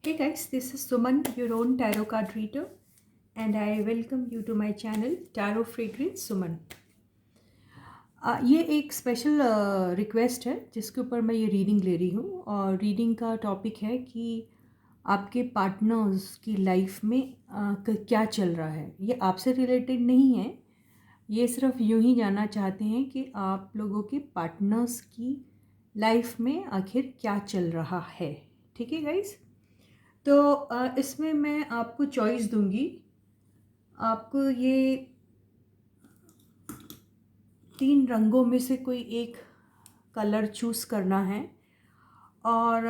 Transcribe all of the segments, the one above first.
Hey guys, this is Suman, your own tarot card reader, and I welcome you to my channel Tarot Fragrance Suman. ये एक special request है जिसके ऊपर मैं ये reading ले रही हूँ और रीडिंग का टॉपिक है कि आपके पार्टनर्स की लाइफ में क्या चल रहा है। ये आपसे रिलेटेड नहीं है, ये सिर्फ यूँ ही जानना चाहते हैं कि आप लोगों के पार्टनर्स की लाइफ में आखिर क्या चल रहा है। ठीक है गाइस, तो इसमें मैं आपको चॉइस दूंगी। आपको ये 3 रंगों में से कोई एक कलर चूज़ करना है और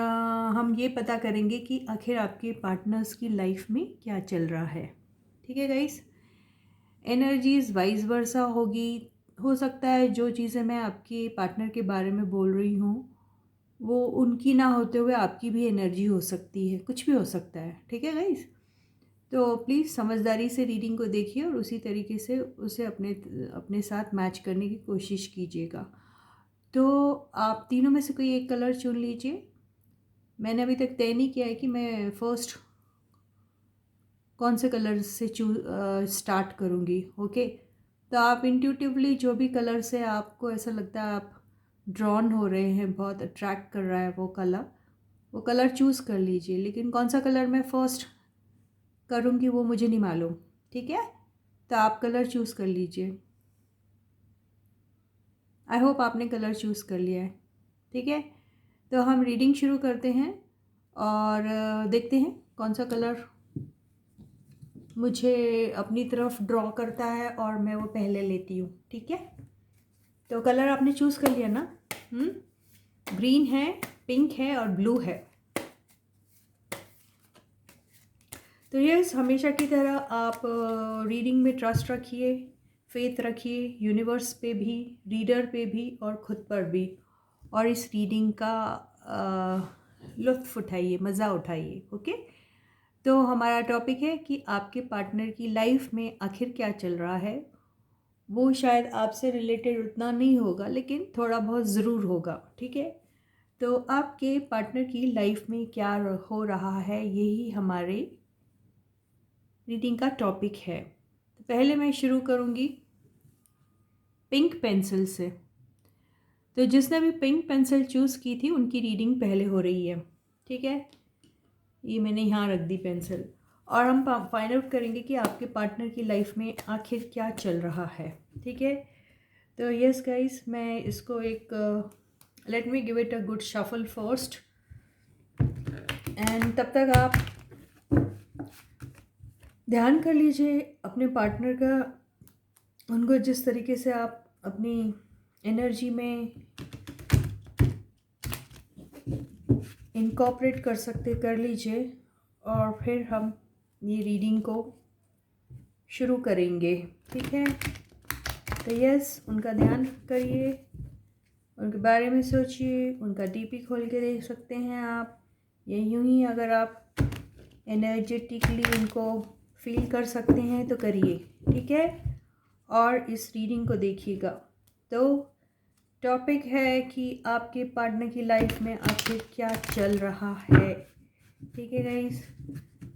हम ये पता करेंगे कि आखिर आपके पार्टनर्स की लाइफ में क्या चल रहा है। ठीक है गाइस, एनर्जीज वाइस वर्सा होगी। हो सकता है जो चीज़ें मैं आपके पार्टनर के बारे में बोल रही हूँ वो उनकी ना होते हुए आपकी भी एनर्जी हो सकती है, कुछ भी हो सकता है। ठीक है गाइस, तो प्लीज़ समझदारी से रीडिंग को देखिए और उसी तरीके से उसे अपने साथ मैच करने की कोशिश कीजिएगा। तो आप तीनों में से कोई एक कलर चुन लीजिए। मैंने अभी तक तय नहीं किया है कि मैं फर्स्ट कौन से कलर से स्टार्ट करूँगी। ओके, तो आप इंट्यूटिवली जो भी कलर से आपको ऐसा लगता है आप ड्रॉन हो रहे हैं, बहुत अट्रैक्ट कर रहा है वो कलर चूज़ कर लीजिए। लेकिन कौन सा कलर मैं फर्स्ट करूँगी वो मुझे नहीं मालूम। ठीक है, तो आप कलर चूज़ कर लीजिए। आई होप आपने कलर चूज़ कर लिया है। ठीक है, तो हम रीडिंग शुरू करते हैं और देखते हैं कौन सा कलर मुझे अपनी तरफ ड्रॉ करता है और मैं वो पहले लेती हूँ। ठीक है, तो कलर आपने चूज़ कर लिया ना? ग्रीन है, पिंक है और ब्लू है। तो यस, हमेशा की तरह आप रीडिंग में ट्रस्ट रखिए, फेथ रखिए, यूनिवर्स पे भी, रीडर पे भी और ख़ुद पर भी, और इस रीडिंग का लुत्फ़ उठाइए, मज़ा उठाइए। ओके, तो हमारा टॉपिक है कि आपके पार्टनर की लाइफ में आखिर क्या चल रहा है। वो शायद आपसे रिलेटेड उतना नहीं होगा लेकिन थोड़ा बहुत ज़रूर होगा। ठीक है, तो आपके पार्टनर की लाइफ में क्या हो रहा है, यही हमारे रीडिंग का टॉपिक है। तो पहले मैं शुरू करूँगी पिंक पेंसिल से। तो जिसने भी पिंक पेंसिल चूज़ की थी उनकी रीडिंग पहले हो रही है। ठीक है, ये मैंने यहाँ रख दी पेंसिल और हम फाइंड आउट करेंगे कि आपके पार्टनर की लाइफ में आखिर क्या चल रहा है। ठीक है, तो यस गाइस, मैं इसको एक let me give it a good shuffle first, and तब तक आप ध्यान कर लीजिए अपने पार्टनर का। उनको जिस तरीके से आप अपनी एनर्जी में इनकॉर्पोरेट कर सकते कर लीजिए और फिर हम ये रीडिंग को शुरू करेंगे। ठीक है, तो यस, उनका ध्यान करिए, उनके बारे में सोचिए, उनका डीपी खोल के देख सकते हैं आप, या यूं ही अगर आप एनर्जेटिकली उनको फील कर सकते हैं तो करिए। ठीक है, और इस रीडिंग को देखिएगा। तो टॉपिक है कि आपके पार्टनर की लाइफ में आखिर क्या चल रहा है। ठीक है गाइस,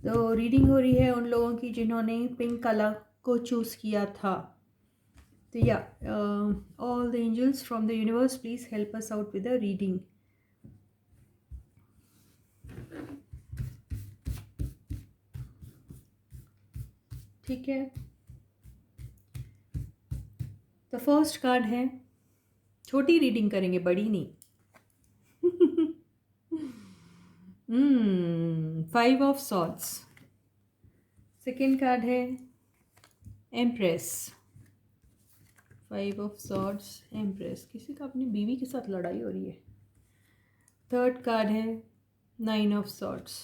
तो रीडिंग हो रही है उन लोगों की जिन्होंने पिंक कलर को चूज़ किया था। तो या all the angels from the universe please help us out with the reading. ठीक है, तो फर्स्ट कार्ड है, छोटी रीडिंग करेंगे, बड़ी नहीं। 5 ऑफ सॉर्ड्स। सेकेंड कार्ड है एम्प्रेस। 5 ऑफ सॉर्ड्स, एम्प्रेस, किसी का अपनी बीवी के साथ लड़ाई हो रही है। थर्ड कार्ड है 9 ऑफ सॉर्ड्स।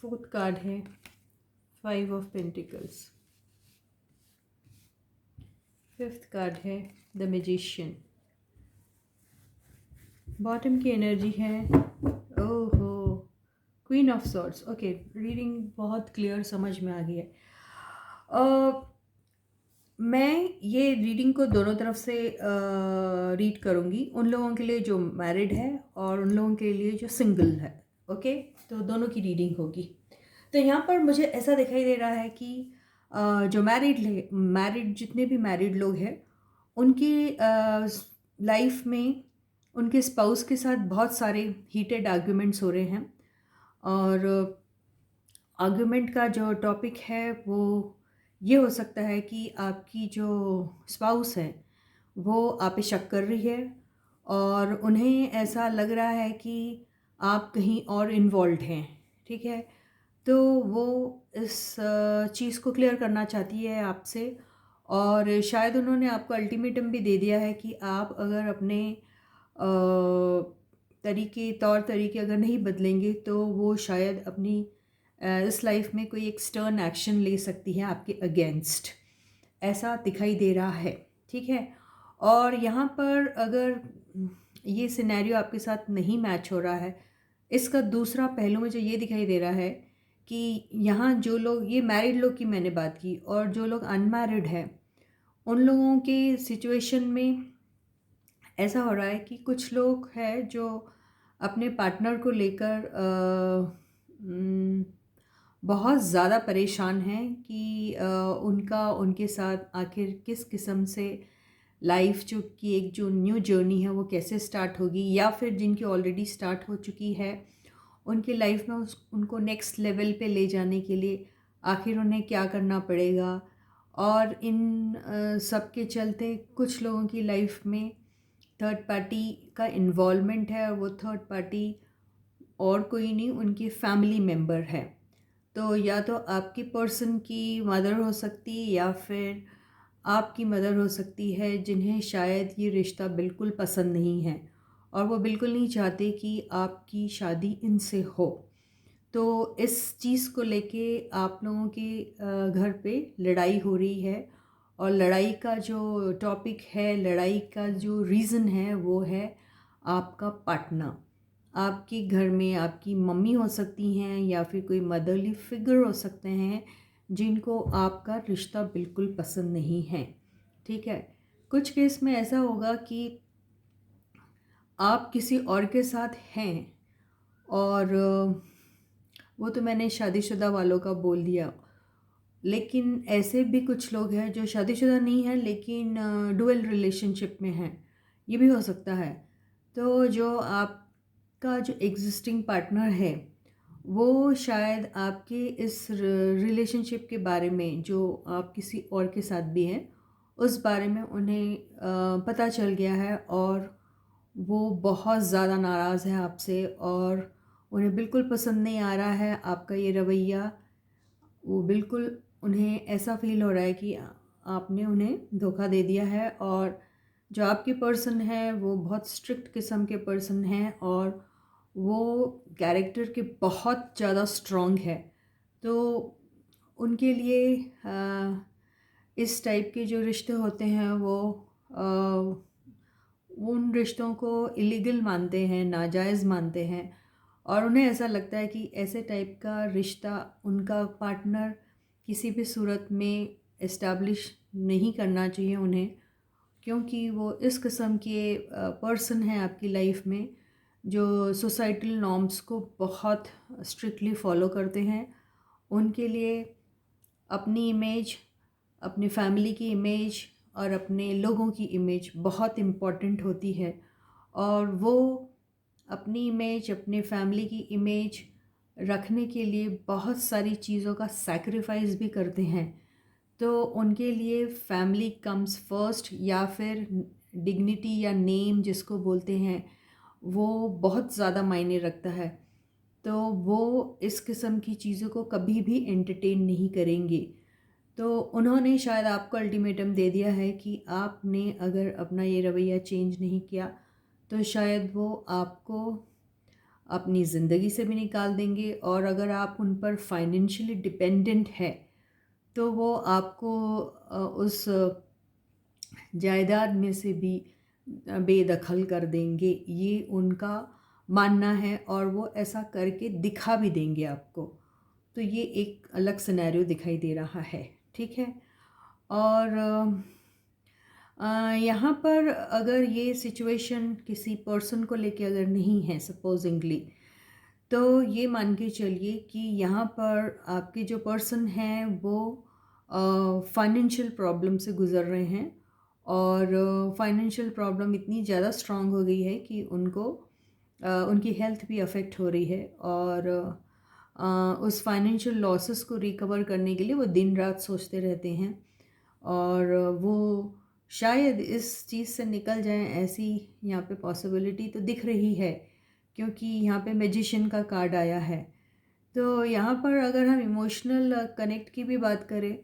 फोर्थ कार्ड है 5 ऑफ पेंटिकल्स। फिफ्थ कार्ड है द मैजिशियन। बॉटम की एनर्जी है ओहो queen of swords. Okay, reading बहुत क्लियर समझ में आ गई है। मैं ये रीडिंग को दोनों तरफ से रीड करूँगी, उन लोगों के लिए जो मैरिड है और उन लोगों के लिए जो सिंगल है। ओके, तो दोनों की रीडिंग होगी। तो यहाँ पर मुझे ऐसा दिखाई दे रहा है कि जो मैरिड जितने भी मैरिड लोग हैं उनकी लाइफ में उनके स्पाउस के साथ बहुत सारे हीटेड आर्ग्यूमेंट्स हो रहे हैं। और आर्गुमेंट का जो टॉपिक है वो ये हो सकता है कि आपकी जो स्पाउस है वो आप पे शक कर रही है और उन्हें ऐसा लग रहा है कि आप कहीं और इन्वॉल्व हैं। ठीक है, तो वो इस चीज़ को क्लियर करना चाहती है आपसे। और शायद उन्होंने आपको अल्टीमेटम भी दे दिया है कि आप अगर अपने तौर तरीके अगर नहीं बदलेंगे तो वो शायद अपनी इस लाइफ में कोई एक स्टर्न एक्शन ले सकती है आपके अगेंस्ट, ऐसा दिखाई दे रहा है। ठीक है, और यहाँ पर अगर ये सिनेरियो आपके साथ नहीं मैच हो रहा है, इसका दूसरा पहलू मुझे ये दिखाई दे रहा है कि यहाँ जो लोग, ये मैरिड लोग की मैंने बात की, और जो लोग अनमैरिड हैं उन लोगों के सिचुएशन में ऐसा हो रहा है कि कुछ लोग हैं जो अपने पार्टनर को लेकर बहुत ज़्यादा परेशान हैं कि उनका उनके साथ आखिर किस किस्म से लाइफ जो न्यू जर्नी है वो कैसे स्टार्ट होगी, या फिर जिनकी ऑलरेडी स्टार्ट हो चुकी है उनकी लाइफ में उनको नेक्स्ट लेवल पे ले जाने के लिए आखिर उन्हें क्या करना पड़ेगा। और इन सब के चलते कुछ लोगों की लाइफ में थर्ड पार्टी का इन्वॉल्वमेंट है, और वो थर्ड पार्टी और कोई नहीं, उनकी फैमिली मेम्बर है। तो या तो आपकी पर्सन की मदर हो सकती है या फिर आपकी मदर हो सकती है, जिन्हें शायद ये रिश्ता बिल्कुल पसंद नहीं है और वो बिल्कुल नहीं चाहते कि आपकी शादी इनसे हो। तो इस चीज़ को लेके आप लोगों के घर पे लड़ाई हो रही है, और लड़ाई का जो टॉपिक है, लड़ाई का जो रीज़न है वो है आपका पार्टनर। आपके घर में आपकी मम्मी हो सकती हैं या फिर कोई मदरली फिगर हो सकते हैं जिनको आपका रिश्ता बिल्कुल पसंद नहीं है। ठीक है, कुछ केस में ऐसा होगा कि आप किसी और के साथ हैं, और वो तो मैंने शादीशुदा वालों का बोल दिया, लेकिन ऐसे भी कुछ लोग हैं जो शादीशुदा नहीं हैं लेकिन डुअल रिलेशनशिप में हैं, ये भी हो सकता है। तो जो आपका जो एग्जिस्टिंग पार्टनर है वो शायद आपके इस रिलेशनशिप के बारे में, जो आप किसी और के साथ भी हैं, उस बारे में उन्हें पता चल गया है और वो बहुत ज़्यादा नाराज़ है आपसे, और उन्हें बिल्कुल पसंद नहीं आ रहा है आपका ये रवैया। वो बिल्कुल, उन्हें ऐसा फ़ील हो रहा है कि आपने उन्हें धोखा दे दिया है, और जो आपके पर्सन है वो बहुत स्ट्रिक्ट किस्म के पर्सन हैं और वो कैरेक्टर के बहुत ज़्यादा स्ट्रॉन्ग है। तो उनके लिए इस टाइप के जो रिश्ते होते हैं वो उन रिश्तों को इलीगल मानते हैं, नाजायज़ मानते हैं, और उन्हें ऐसा लगता है कि ऐसे टाइप का रिश्ता उनका पार्टनर किसी भी सूरत में इस्टेब्लिश नहीं करना चाहिए उन्हें, क्योंकि वो इस किस्म के पर्सन हैं आपकी लाइफ में जो सोसाइटल नॉर्म्स को बहुत स्ट्रिक्टली फॉलो करते हैं। उनके लिए अपनी इमेज, अपनी फैमिली की इमेज और अपने लोगों की इमेज बहुत इम्पॉर्टेंट होती है, और वो अपनी इमेज, अपने फैमिली की इमेज रखने के लिए बहुत सारी चीज़ों का सैक्रिफाइस भी करते हैं। तो उनके लिए फैमिली कम्स फर्स्ट, या फिर डिग्निटी या नेम जिसको बोलते हैं वो बहुत ज़्यादा मायने रखता है। तो वो इस किस्म की चीज़ों को कभी भी एंटरटेन नहीं करेंगे। तो उन्होंने शायद आपको अल्टीमेटम दे दिया है कि आपने अगर अपना ये रवैया चेंज नहीं किया तो शायद वो आपको अपनी ज़िंदगी से भी निकाल देंगे, और अगर आप उन पर फाइनेंशियली डिपेंडेंट है तो वो आपको उस जायदाद में से भी बेदखल कर देंगे, ये उनका मानना है, और वो ऐसा करके दिखा भी देंगे आपको। तो ये एक अलग सिनेरियो दिखाई दे रहा है। ठीक है, और यहाँ पर अगर ये सिचुएशन किसी पर्सन को लेके अगर नहीं है सपोजिंगली, तो ये मान के चलिए कि यहाँ पर आपके जो पर्सन हैं वो फाइनेंशियल प्रॉब्लम से गुज़र रहे हैं, और फाइनेंशियल प्रॉब्लम इतनी ज़्यादा स्ट्रांग हो गई है कि उनको उनकी हेल्थ भी अफेक्ट हो रही है, और उस फाइनेंशियल लॉसेस को रिकवर करने के लिए वो दिन रात सोचते रहते हैं, और वो शायद इस चीज़ से निकल जाएं, ऐसी यहाँ पे पॉसिबिलिटी तो दिख रही है, क्योंकि यहाँ पे मैजिशियन का कार्ड आया है। तो यहाँ पर अगर हम इमोशनल कनेक्ट की भी बात करें,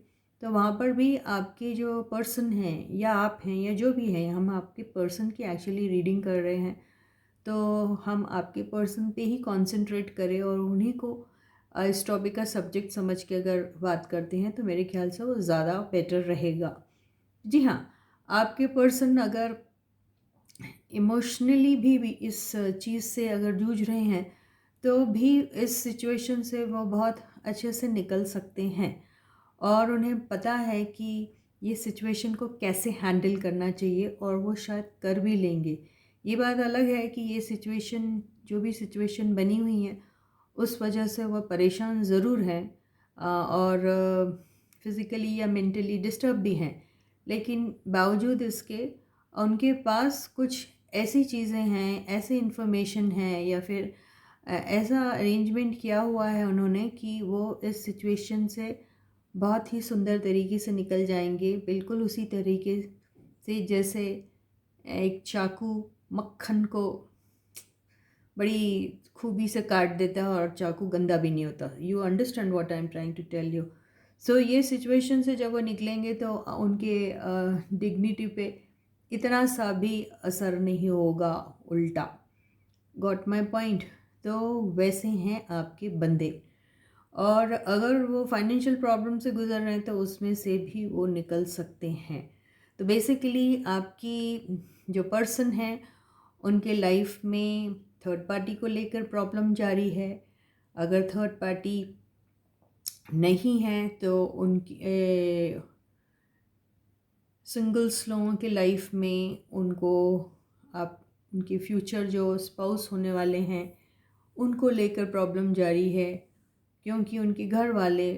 तो वहाँ पर भी आपके जो पर्सन हैं या आप हैं या जो भी हैं, हम आपके पर्सन की एक्चुअली रीडिंग कर रहे हैं, तो हम आपके पर्सन पे ही कंसंट्रेट करें और उन्हीं को इस टॉपिक का सब्जेक्ट समझ के अगर बात करते हैं तो मेरे ख्याल से वो ज़्यादा बेटर रहेगा। जी हाँ, आपके पर्सन अगर इमोशनली भी इस चीज़ से अगर जूझ रहे हैं, तो भी इस सिचुएशन से वो बहुत अच्छे से निकल सकते हैं, और उन्हें पता है कि ये सिचुएशन को कैसे हैंडल करना चाहिए, और वो शायद कर भी लेंगे। ये बात अलग है कि ये सिचुएशन, जो भी सिचुएशन बनी हुई है, उस वजह से वह परेशान ज़रूर हैं, और फिज़िकली या मेंटली डिस्टर्ब भी हैं, लेकिन बावजूद इसके उनके पास कुछ ऐसी चीज़ें हैं, ऐसे इन्फॉर्मेशन है, या फिर ऐसा अरेंजमेंट किया हुआ है उन्होंने कि वो इस सिचुएशन से बहुत ही सुंदर तरीके से निकल जाएंगे, बिल्कुल उसी तरीके से जैसे एक चाकू मक्खन को बड़ी खूबी से काट देता है और चाकू गंदा भी नहीं होता। You understand what I am trying to tell you. So ये सिचुएशन से जब वो निकलेंगे तो उनके डिग्निटी पे इतना सा भी असर नहीं होगा, उल्टा। Got my point. तो वैसे हैं आपके बंदे, और अगर वो फाइनेंशियल प्रॉब्लम से गुजर रहे हैं तो उसमें से भी वो निकल सकते हैं। तो बेसिकली आपकी जो पर्सन है, उनके लाइफ में थर्ड पार्टी को लेकर प्रॉब्लम जारी है। अगर थर्ड पार्टी नहीं है तो उनकी सिंगल्स लोगों के लाइफ में उनको, आप उनके फ्यूचर जो स्पाउस होने वाले हैं उनको लेकर प्रॉब्लम जारी है, क्योंकि उनके घर वाले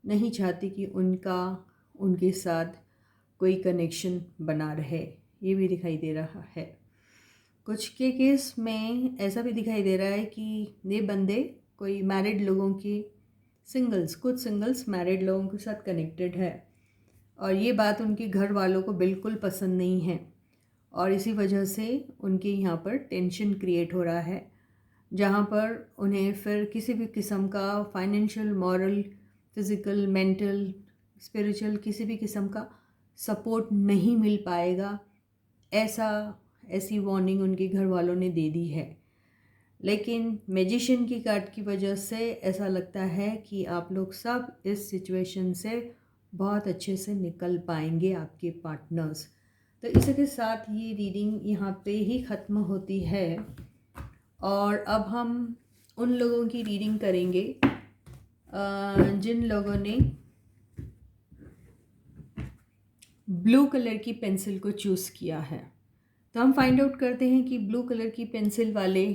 नहीं चाहते कि उनके साथ कोई कनेक्शन बना रहे। ये भी दिखाई दे रहा है। कुछ के केस में ऐसा भी दिखाई दे रहा है कि ये बंदे कोई मैरिड लोगों की कुछ सिंगल्स मैरिड लोगों के साथ कनेक्टेड है, और ये बात उनके घर वालों को बिल्कुल पसंद नहीं है, और इसी वजह से उनके यहाँ पर टेंशन क्रिएट हो रहा है, जहाँ पर उन्हें फिर किसी भी किस्म का financial, moral, physical, mental, spiritual किसी भी किस्म का सपोर्ट नहीं मिल पाएगा। ऐसी वार्निंग उनके घर वालों ने दे दी है। लेकिन मैजिशियन की कार्ड की वजह से ऐसा लगता है कि आप लोग सब इस सिचुएशन से बहुत अच्छे से निकल पाएंगे, आपके पार्टनर्स। तो इसी के साथ ये रीडिंग यहाँ पे ही ख़त्म होती है, और अब हम उन लोगों की रीडिंग करेंगे जिन लोगों ने ब्लू कलर की पेंसिल को चूज़ किया है। तो हम फाइंड आउट करते हैं कि ब्लू कलर की पेंसिल वाले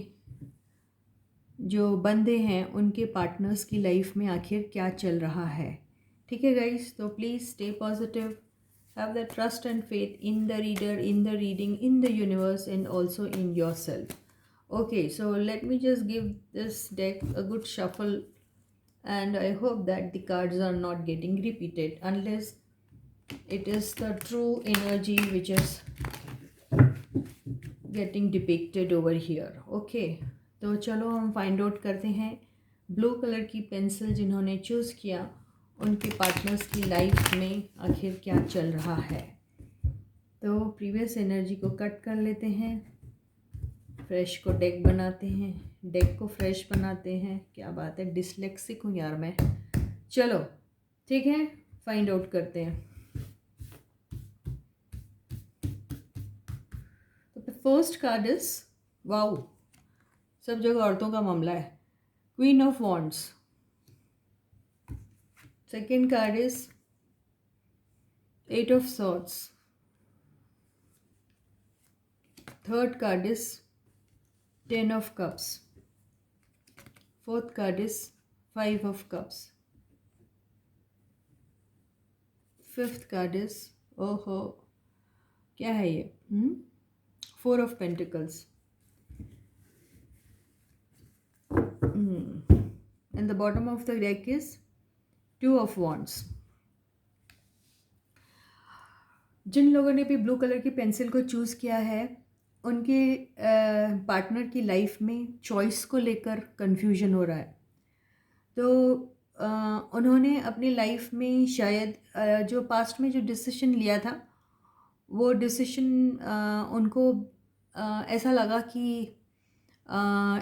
जो बंदे हैं उनके पार्टनर्स की लाइफ में आखिर क्या चल रहा है। ठीक है गाइस, तो please stay positive, have the trust and faith in the reader, in the reading, in the universe, and also in your self. Okay, so let me just give this deck a good shuffle, and I hope that the cards are not getting repeated unless it is the true energy which is getting depicted over here. Okay, तो चलो हम find out करते हैं blue colour की pencil जिन्होंने choose किया, उनके partners की लाइफ में आखिर क्या चल रहा है। तो प्रीवियस एनर्जी को कट कर लेते हैं, फ्रेश को डेक बनाते हैं, डेक को फ्रेश बनाते हैं। क्या बात है, डिसलेक्सिक हूँ यार मैं। चलो ठीक है, फाइंड आउट करते हैं। तो फर्स्ट कार्ड इज, वाओ, सब जगह औरतों का मामला है, queen of wands. Second card is 8 of Swords. Third card is 10 of Cups. Fourth card is 5 of Cups. Fifth card is, ओहो क्या है ये, 4 of Pentacles. And the bottom of the deck is 2 of Wands. जिन लोगों ने भी blue colour की pencil को choose किया है, उनके पार्टनर की लाइफ में चॉइस को लेकर कन्फ्यूजन हो रहा है। तो उन्होंने अपनी लाइफ में शायद जो पास्ट में जो डिसीजन लिया था, वो डिसीजन उनको ऐसा लगा कि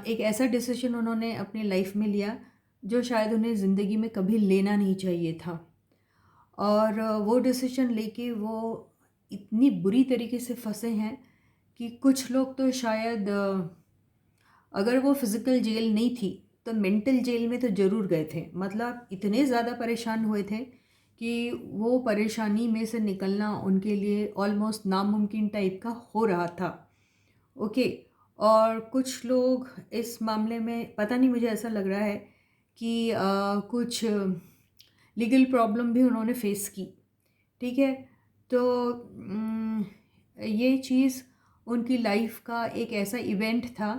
एक ऐसा डिसीजन उन्होंने अपनी लाइफ में लिया जो शायद उन्हें ज़िंदगी में कभी लेना नहीं चाहिए था, और वो डिसीजन लेके वो इतनी बुरी तरीके से फंसे हैं कि कुछ लोग तो शायद अगर वो फिज़िकल जेल नहीं थी तो मेंटल जेल में तो ज़रूर गए थे। मतलब इतने ज़्यादा परेशान हुए थे कि वो परेशानी में से निकलना उनके लिए ऑलमोस्ट नामुमकिन टाइप का हो रहा था। ओके, और कुछ लोग इस मामले में, पता नहीं, मुझे ऐसा लग रहा है कि कुछ लीगल प्रॉब्लम भी उन्होंने फेस की। ठीक है, तो ये चीज़ उनकी लाइफ का एक ऐसा इवेंट था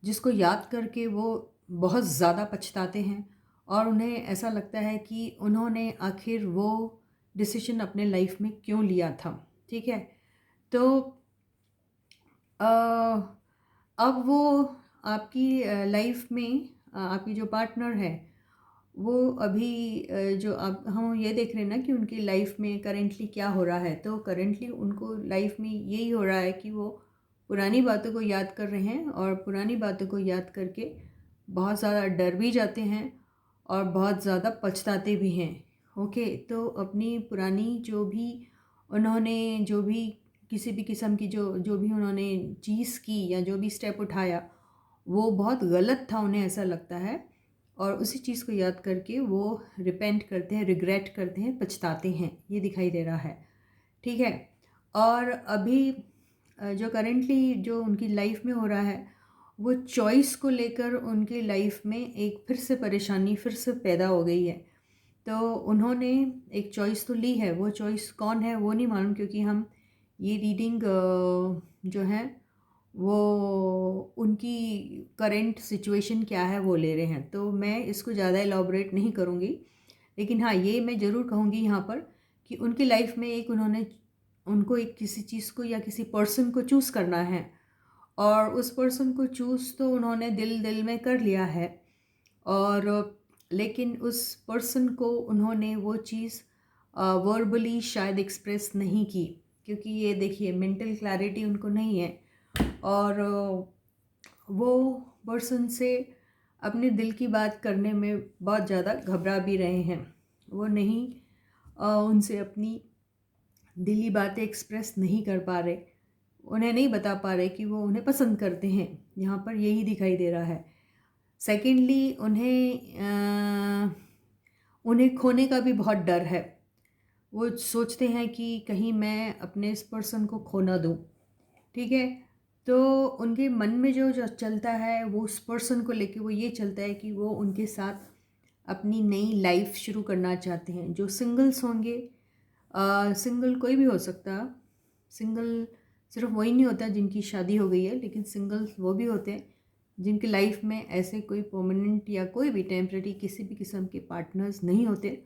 जिसको याद करके वो बहुत ज़्यादा पछताते हैं, और उन्हें ऐसा लगता है कि उन्होंने आखिर वो डिसीजन अपने लाइफ में क्यों लिया था। ठीक है, तो अब वो आपकी लाइफ में आपकी जो पार्टनर है वो अभी जो आप हम ये देख रहे हैं ना कि उनकी लाइफ में करेंटली क्या हो रहा है, तो करेंटली उनको लाइफ में यही हो रहा है कि वो पुरानी बातों को याद कर रहे हैं, और पुरानी बातों को याद करके बहुत ज़्यादा डर भी जाते हैं और बहुत ज़्यादा पछताते भी हैं। ओके, तो अपनी पुरानी जो भी उन्होंने जो भी किसी भी किस्म की जो जो भी उन्होंने चीज़ की या जो भी स्टेप उठाया वो बहुत गलत था, उन्हें ऐसा लगता है, और उसी चीज़ को याद करके वो रिपेंट करते हैं, रिग्रेट करते हैं, पछताते हैं, ये दिखाई दे रहा है। ठीक है, और अभी जो करेंटली जो उनकी लाइफ में हो रहा है वो चॉइस को लेकर उनकी लाइफ में एक फिर से परेशानी फिर से पैदा हो गई है। तो उन्होंने एक चॉइस तो ली है, वो चॉइस कौन है वो नहीं मालूम, क्योंकि हम ये रीडिंग जो है वो उनकी करेंट सिचुएशन क्या है वो ले रहे हैं, तो मैं इसको ज़्यादा एलॉबरेट नहीं करूँगी। लेकिन हाँ, ये मैं ज़रूर कहूँगी यहाँ पर कि उनकी लाइफ में एक उनको एक किसी चीज़ को या किसी पर्सन को चूज़ करना है, और उस पर्सन को चूज़ तो उन्होंने दिल में कर लिया है, और लेकिन उस पर्सन को उन्होंने वो चीज़ वर्बली शायद एक्सप्रेस नहीं की, क्योंकि ये देखिए मेंटल क्लैरिटी उनको नहीं है, और वो पर्सन से अपने दिल की बात करने में बहुत ज़्यादा घबरा भी रहे हैं। वो नहीं उनसे अपनी दिली बातें एक्सप्रेस नहीं कर पा रहे, उन्हें नहीं बता पा रहे कि वो उन्हें पसंद करते हैं, यहाँ पर यही दिखाई दे रहा है। सेकेंडली उन्हें खोने का भी बहुत डर है। वो सोचते हैं कि कहीं मैं अपने इस पर्सन को खो ना दूँ। ठीक है, तो उनके मन में जो चलता है वो उस पर्सन को लेके वो ये चलता है कि वो उनके साथ अपनी नई लाइफ शुरू करना चाहते हैं। जो सिंगल्स होंगे, सिंगल कोई भी हो सकता, सिंगल सिर्फ वही नहीं होता जिनकी शादी हो गई है, लेकिन सिंगल्स वो भी होते हैं जिनकी लाइफ में ऐसे कोई परमानेंट या कोई भी टेम्परेरी किसी भी किस्म के पार्टनर्स नहीं होते,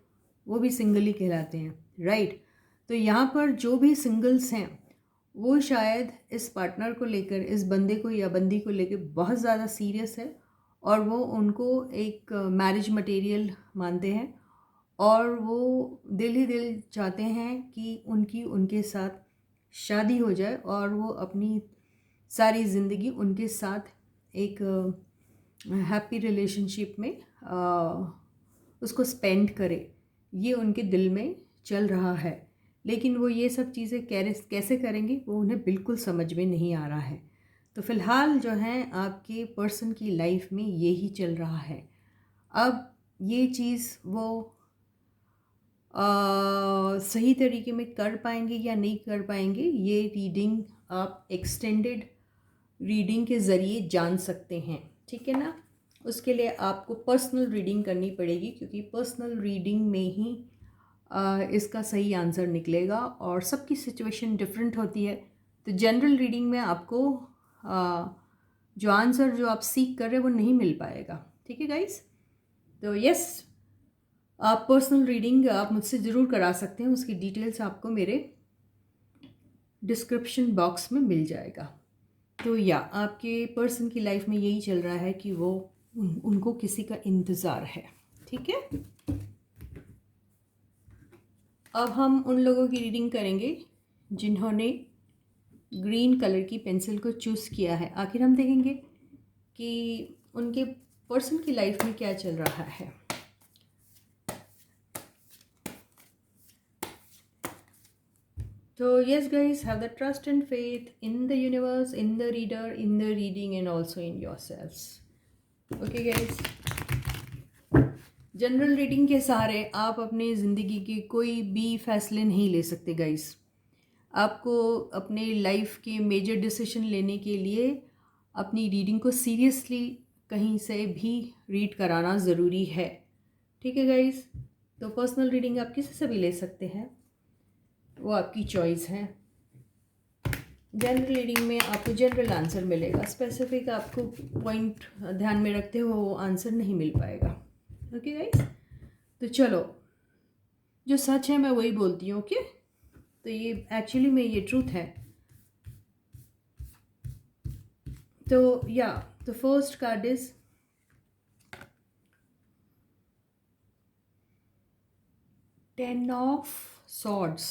वो भी सिंगल ही कहलाते हैं, राइट। तो यहाँ पर जो भी सिंगल्स हैं वो शायद इस पार्टनर को लेकर, इस बंदे को या बंदी को लेकर बहुत ज़्यादा सीरियस है, और वो उनको एक मैरिज मटेरियल मानते हैं, और वो दिल ही दिल चाहते हैं कि उनकी उनके साथ शादी हो जाए और वो अपनी सारी ज़िंदगी उनके साथ एक हैप्पी रिलेशनशिप में उसको स्पेंड करे, ये उनके दिल में चल रहा है। लेकिन वो ये सब चीज़ें कैसे करेंगे वो उन्हें बिल्कुल समझ में नहीं आ रहा है। तो फ़िलहाल जो है आपके पर्सन की लाइफ में यही चल रहा है। अब ये चीज़ वो सही तरीके में कर पाएंगे या नहीं कर पाएंगे, ये रीडिंग आप एक्सटेंडेड रीडिंग के ज़रिए जान सकते हैं, ठीक है ना। उसके लिए आपको पर्सनल रीडिंग करनी पड़ेगी, क्योंकि पर्सनल रीडिंग में ही इसका सही आंसर निकलेगा, और सबकी सिचुएशन डिफरेंट होती है। तो जनरल रीडिंग में आपको जो आंसर जो आप सीख कर रहे हैं वो नहीं मिल पाएगा, ठीक है गाइस। तो यस, आप पर्सनल रीडिंग आप मुझसे ज़रूर करा सकते हैं, उसकी डिटेल्स आपको मेरे डिस्क्रिप्शन बॉक्स में मिल जाएगा। तो या आपके पर्सन की लाइफ में यही चल रहा है कि वो उनको किसी का इंतज़ार है, ठीक है। अब हम उन लोगों की रीडिंग करेंगे जिन्होंने ग्रीन कलर की पेंसिल को चूज़ किया है। आखिर हम देखेंगे कि उनके पर्सन की लाइफ में क्या चल रहा है। So yes guys, have the trust and faith in the universe, in the reader, in the reading and also in yourselves. Okay guys, general reading के सहारे आप अपनी ज़िंदगी के कोई भी फैसले नहीं ले सकते गाइस। आपको अपने लाइफ के मेजर डिसीजन लेने के लिए अपनी रीडिंग को सीरियसली कहीं से भी रीड कराना ज़रूरी है, ठीक है गाइस। तो पर्सनल रीडिंग आप किसी से भी ले सकते हैं, वो आपकी चॉइस है। जनरल रीडिंग में आपको जनरल आंसर मिलेगा, स्पेसिफिक आपको पॉइंट ध्यान में रखते हुए वो आंसर नहीं मिल पाएगा। ओके गाइस, तो चलो, जो सच है मैं वही बोलती हूँ, ओके। तो ये एक्चुअली में ये ट्रूथ है। तो या the first card is ten of swords,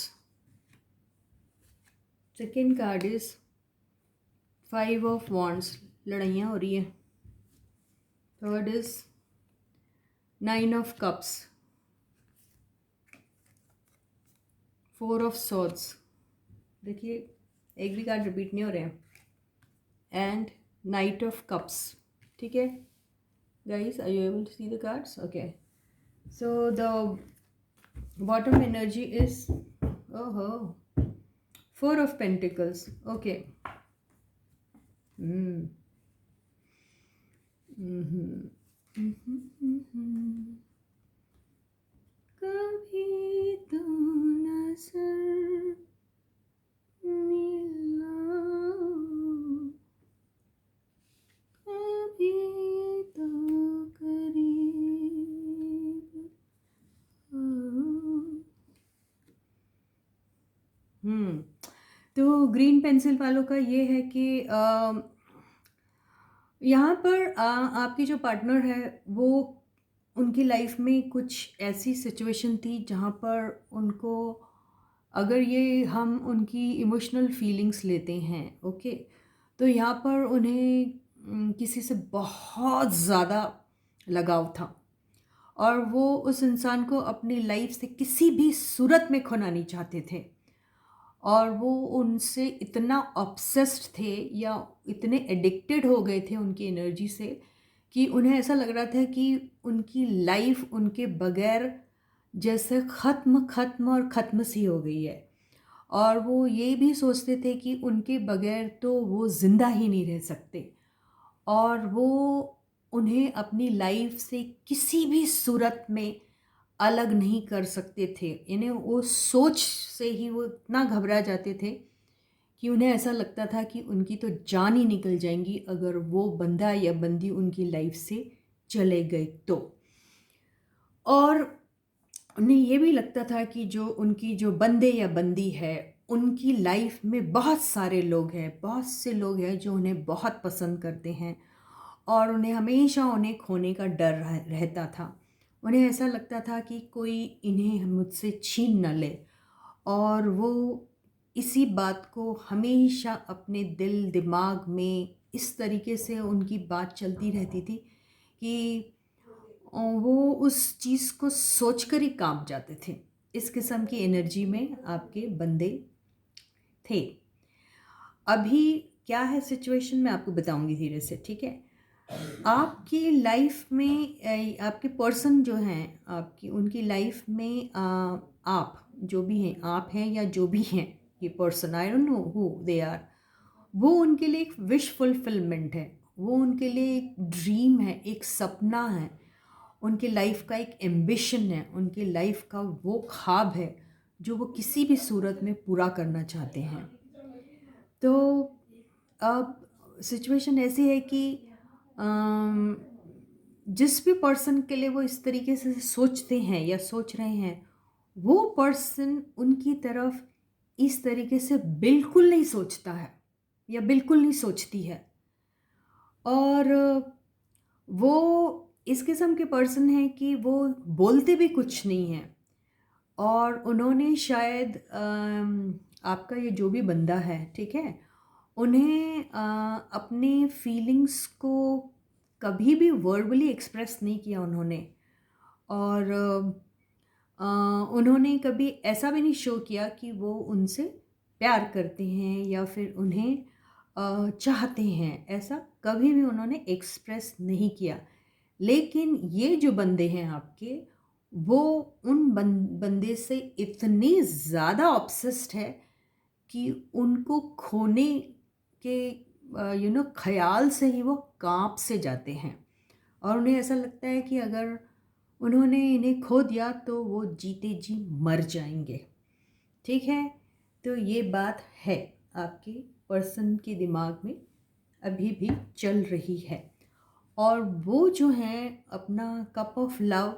second card is five of wands, लड़ाइयाँ हो रही है। Third is nine of cups, four of swords, देखिए एक भी कार्ड रिपीट नहीं हो रहे हैं, एंड नाइट ऑफ कप्स, ठीक है guys. Are you able to see the cards? Okay, so the bottom energy is ओहो फोर ऑफ पेंटिकल्स, ओके। कभी तो नजर मिला, कभी तो करीब तो ग्रीन पेंसिल वालों का ये है कि यहाँ पर आपकी जो पार्टनर है वो, उनकी लाइफ में कुछ ऐसी सिचुएशन थी जहाँ पर उनको, अगर ये हम उनकी इमोशनल फीलिंग्स लेते हैं, ओके, तो यहाँ पर उन्हें किसी से बहुत ज़्यादा लगाव था, और वो उस इंसान को अपनी लाइफ से किसी भी सूरत में खोना नहीं चाहते थे, और वो उनसे इतना ऑब्सेस्ड थे या इतने एडिक्टेड हो गए थे उनकी एनर्जी से कि उन्हें ऐसा लग रहा था कि उनकी लाइफ उनके बगैर जैसे ख़त्म और ख़त्म सी हो गई है, और वो ये भी सोचते थे कि उनके बगैर तो वो ज़िंदा ही नहीं रह सकते, और वो उन्हें अपनी लाइफ से किसी भी सूरत में अलग नहीं कर सकते थे। इन्हें वो सोच से ही वो इतना घबरा जाते थे कि उन्हें ऐसा लगता था कि उनकी तो जान ही निकल जाएंगी अगर वो बंदा या बंदी उनकी लाइफ से चले गए तो। और उन्हें ये भी लगता था कि जो उनकी जो बंदे या बंदी है, उनकी लाइफ में बहुत सारे लोग हैं, बहुत से लोग हैं जो उन्हें बहुत पसंद करते हैं, और उन्हें हमेशा उन्हें खोने का डर रहता था। उन्हें ऐसा लगता था कि कोई इन्हें मुझसे छीन न ले, और वो इसी बात को हमेशा अपने दिल दिमाग में इस तरीके से उनकी बात चलती रहती थी कि वो उस चीज़ को सोचकर ही कांप जाते थे। इस किस्म की एनर्जी में आपके बंदे थे। अभी क्या है सिचुएशन, मैं आपको बताऊंगी धीरे से, ठीक है। आपकी लाइफ में आपके पर्सन जो हैं आपकी, उनकी लाइफ में आप जो भी हैं, आप हैं या जो भी हैं ये person, I don't know who they are, वो उनके लिए एक विश फुलफिलमेंट है, वो उनके लिए एक ड्रीम है, एक सपना है, उनके लाइफ का एक एम्बिशन है, उनके लाइफ का वो ख्वाब है जो वो किसी भी सूरत में पूरा करना चाहते हैं। तो अब सिचुएशन ऐसी है कि अम, जिस भी पर्सन के लिए वो इस तरीके से सोचते हैं या सोच रहे हैं, वो पर्सन उनकी तरफ इस तरीके से बिल्कुल नहीं सोचता है या बिल्कुल नहीं सोचती है। और वो इस किस्म के पर्सन हैं कि वो बोलते भी कुछ नहीं हैं, और उन्होंने शायद आपका ये जो भी बंदा है, ठीक है, उन्हें अपने फीलिंग्स को कभी भी वर्बली एक्सप्रेस नहीं किया उन्होंने। और उन्होंने कभी ऐसा भी नहीं शो किया कि वो उनसे प्यार करते हैं या फिर उन्हें चाहते हैं, ऐसा कभी भी उन्होंने एक्सप्रेस नहीं किया। लेकिन ये जो बंदे हैं आपके, वो उन बंदे से इतने ज़्यादा ऑब्सेस्ड है कि उनको खोने के ख्याल से ही वो कांप से जाते हैं, और उन्हें ऐसा लगता है कि अगर उन्होंने इन्हें खो दिया तो वो जीते जी मर जाएंगे। ठीक है, तो ये बात है आपके पर्सन के दिमाग में अभी भी चल रही है, और वो जो हैं अपना कप ऑफ लव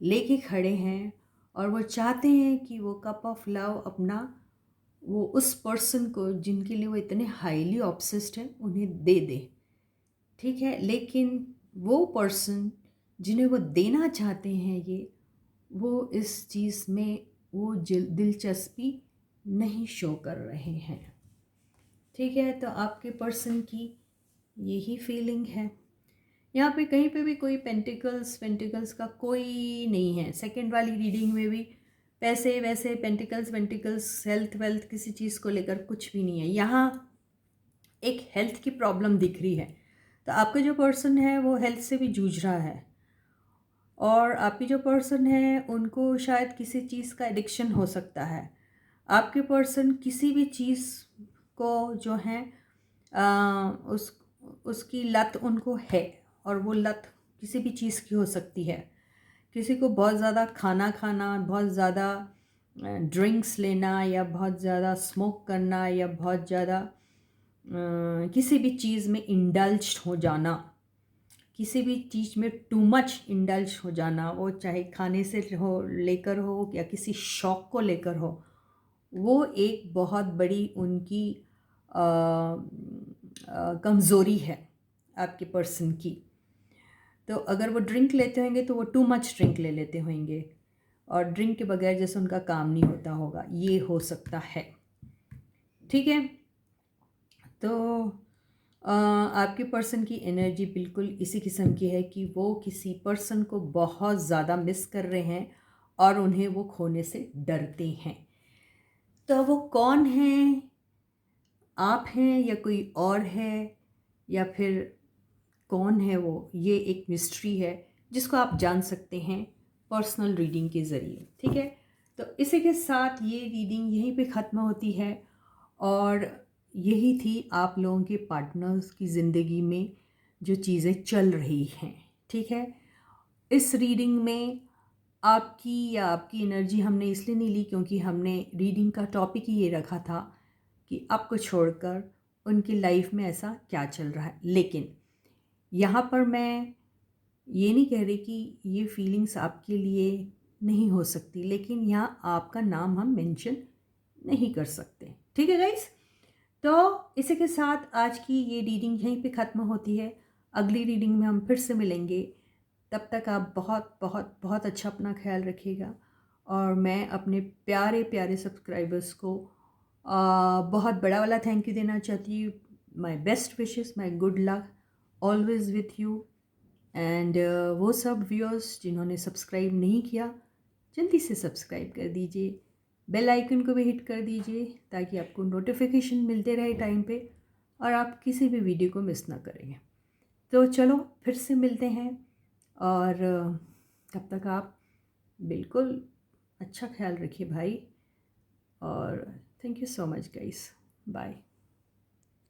लेके खड़े हैं, और वो चाहते हैं कि वो कप ऑफ लव अपना वो उस पर्सन को जिनके लिए वो इतने हाईली ऑब्सेस्ड हैं उन्हें दे दे। ठीक है, लेकिन वो पर्सन जिन्हें वो देना चाहते हैं ये, वो इस चीज़ में वो दिलचस्पी नहीं शो कर रहे हैं। ठीक है, तो आपके पर्सन की यही फीलिंग है। यहाँ पे कहीं पे भी कोई पेंटिकल्स का कोई नहीं है। सेकंड वाली रीडिंग में भी पैसे वैसे पेंटिकल्स हेल्थ वेल्थ किसी चीज़ को लेकर कुछ भी नहीं है। यहाँ एक हेल्थ की प्रॉब्लम दिख रही है, तो आपका जो पर्सन है वो हेल्थ से भी जूझ रहा है, और आपकी जो पर्सन है उनको शायद किसी चीज़ का एडिक्शन हो सकता है। आपके पर्सन किसी भी चीज़ को जो है उसकी लत उनको है, और वो लत किसी भी चीज़ की हो सकती है। किसी को बहुत ज़्यादा खाना खाना, बहुत ज़्यादा ड्रिंक्स लेना, या बहुत ज़्यादा स्मोक करना, या बहुत ज़्यादा किसी भी चीज़ में इंडल्ज हो जाना, किसी भी चीज़ में टू मच इंडल्ज हो जाना, वो चाहे खाने से हो लेकर हो या किसी शौक़ को लेकर हो, वो एक बहुत बड़ी उनकी कमज़ोरी है आपके पर्सन की। तो अगर वो ड्रिंक लेते होंगे तो वो टू मच ड्रिंक ले लेते होंगे, और ड्रिंक के बगैर जैसे उनका काम नहीं होता होगा, ये हो सकता है। ठीक है, तो आपके पर्सन की एनर्जी बिल्कुल इसी किस्म की है कि वो किसी पर्सन को बहुत ज़्यादा मिस कर रहे हैं, और उन्हें वो खोने से डरते हैं। तो वो कौन हैं, आप हैं या कोई और है, या फिर कौन है वो, ये एक मिस्ट्री है जिसको आप जान सकते हैं पर्सनल रीडिंग के ज़रिए। ठीक है, तो इसी के साथ ये रीडिंग यहीं पे ख़त्म होती है, और यही थी आप लोगों के पार्टनर्स की ज़िंदगी में जो चीज़ें चल रही हैं। ठीक है, इस रीडिंग में आपकी या आपकी एनर्जी हमने इसलिए नहीं ली क्योंकि हमने रीडिंग का टॉपिक ही ये रखा था कि आपको छोड़कर उनकी लाइफ में ऐसा क्या चल रहा है। लेकिन यहाँ पर मैं ये नहीं कह रही कि ये फीलिंग्स आपके लिए नहीं हो सकती, लेकिन यहाँ आपका नाम हम मेंशन नहीं कर सकते। ठीक है गाइस, तो इसी के साथ आज की ये रीडिंग यहीं पे ख़त्म होती है। अगली रीडिंग में हम फिर से मिलेंगे। तब तक आप बहुत बहुत बहुत अच्छा अपना ख्याल रखिएगा, और मैं अपने प्यारे प्यारे सब्सक्राइबर्स को बहुत बड़ा वाला थैंक यू देना चाहती हूँ। My best wishes, my good luck always with you. And वो सब व्यूअर्स जिन्होंने सब्सक्राइब नहीं किया, जल्दी से सब्सक्राइब कर दीजिए, बेल आइकन को भी हिट कर दीजिए ताकि आपको नोटिफिकेशन मिलते रहे टाइम पे, और आप किसी भी वीडियो को मिस ना करें। तो चलो फिर से मिलते हैं, और तब तक आप बिल्कुल अच्छा ख्याल रखिए भाई। और thank you so much guys. Bye.